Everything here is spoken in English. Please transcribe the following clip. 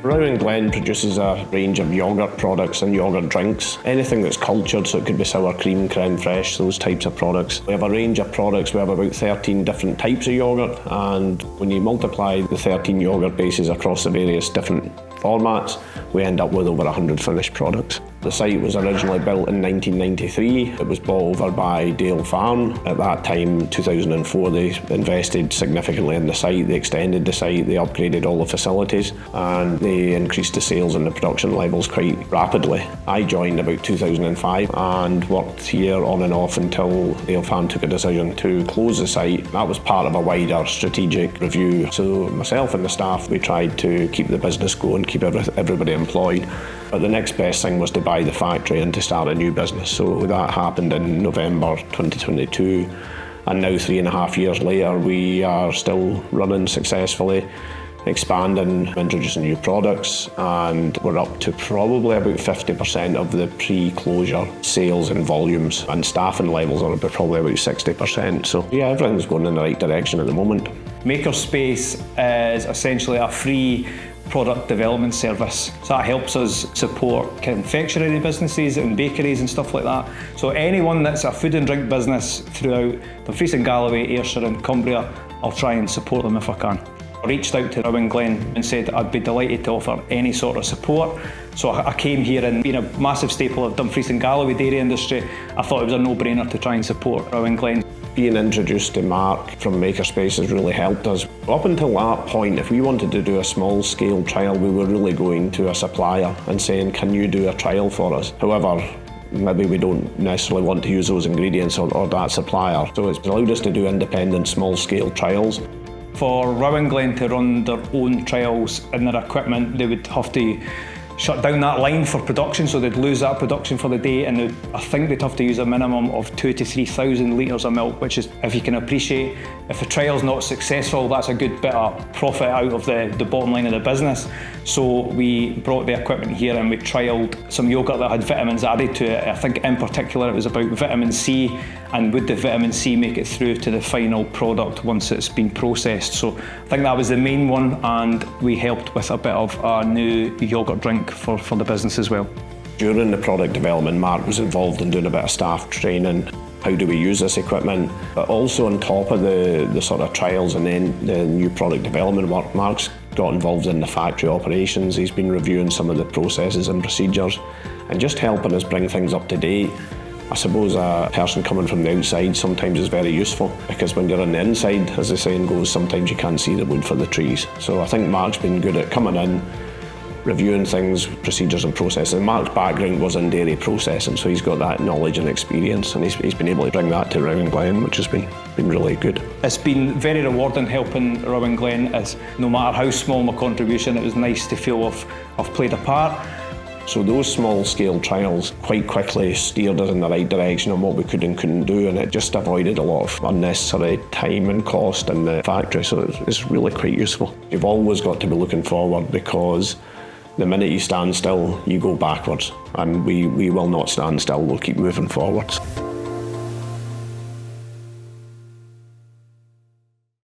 Rowan Glen produces a range of yoghurt products and yoghurt drinks. Anything that's cultured, so it could be sour cream, creme fraiche, those types of products. We have a range of products. We have about 13 different types of yoghurt, and when you multiply the 13 yoghurt bases across the various different formats, we end up with over 100 finished products. The site was originally built in 1993. It was bought over by Dale Farm. At that time, 2004, they invested significantly in the site. They extended the site, they upgraded all the facilities, and they increased the sales and the production levels quite rapidly. I joined about 2005 and worked here on and off until Dale Farm took a decision to close the site. That was part of a wider strategic review. So myself and the staff, we tried to keep the business going, keep everybody employed. But the next best thing was to buy the factory and to start a new business. So that happened in November 2022. And now 3.5 years later, we are still running successfully, expanding, introducing new products, and we're up to probably about 50% of the pre-closure sales and volumes, and staffing levels are probably about 60%. So yeah, everything's going in the right direction at the moment. Makerspace is essentially a free product development service. So that helps us support confectionery businesses and bakeries and stuff like that. So anyone that's a food and drink business throughout Dumfries and Galloway, Ayrshire and Cumbria, I'll try and support them if I can. I reached out to Rowan Glen and said I'd be delighted to offer any sort of support. So I came here, and being a massive staple of Dumfries and Galloway dairy industry, I thought it was a no-brainer to try and support Rowan Glen. Being introduced to Mark from Makerspace has really helped us. Up until that point, if we wanted to do a small-scale trial, we were really going to a supplier and saying, can you do a trial for us? However, maybe we don't necessarily want to use those ingredients or that supplier. So it's allowed us to do independent small-scale trials. For Rowan Glen to run their own trials in their equipment, they would have to shut down that line for production, so they'd lose that production for the day, and I think they'd have to use a minimum of 2,000 to 3,000 litres of milk, which is, if you can appreciate, if a trial's not successful, that's a good bit of profit out of the bottom line of the business. So we brought the equipment here and we trialled some yoghurt that had vitamins added to it. I think in particular it was about vitamin C, and would the vitamin C make it through to the final product once it's been processed. So I think that was the main one, and we helped with a bit of a new yoghurt drink for the business as well. During the product development, Mark was involved in doing a bit of staff training. How do we use this equipment? But also on top of the sort of trials and then the new product development work, Mark's got involved in the factory operations. He's been reviewing some of the processes and procedures and just helping us bring things up to date. I suppose a person coming from the outside sometimes is very useful, because when you're on the inside, as the saying goes, sometimes you can't see the wood for the trees. So I think Mark's been good at coming in, reviewing things, procedures and processes. Mark's background was in dairy processing, so he's got that knowledge and experience, and he's been able to bring that to Rowan Glen, which has been really good. It's been very rewarding helping Rowan Glen, as no matter how small my contribution, it was nice to feel I've played a part. So those small-scale trials quite quickly steered us in the right direction on what we could and couldn't do, and it just avoided a lot of unnecessary time and cost in the factory, so it's really quite useful. You've always got to be looking forward, because the minute you stand still, you go backwards, and we will not stand still, we'll keep moving forwards.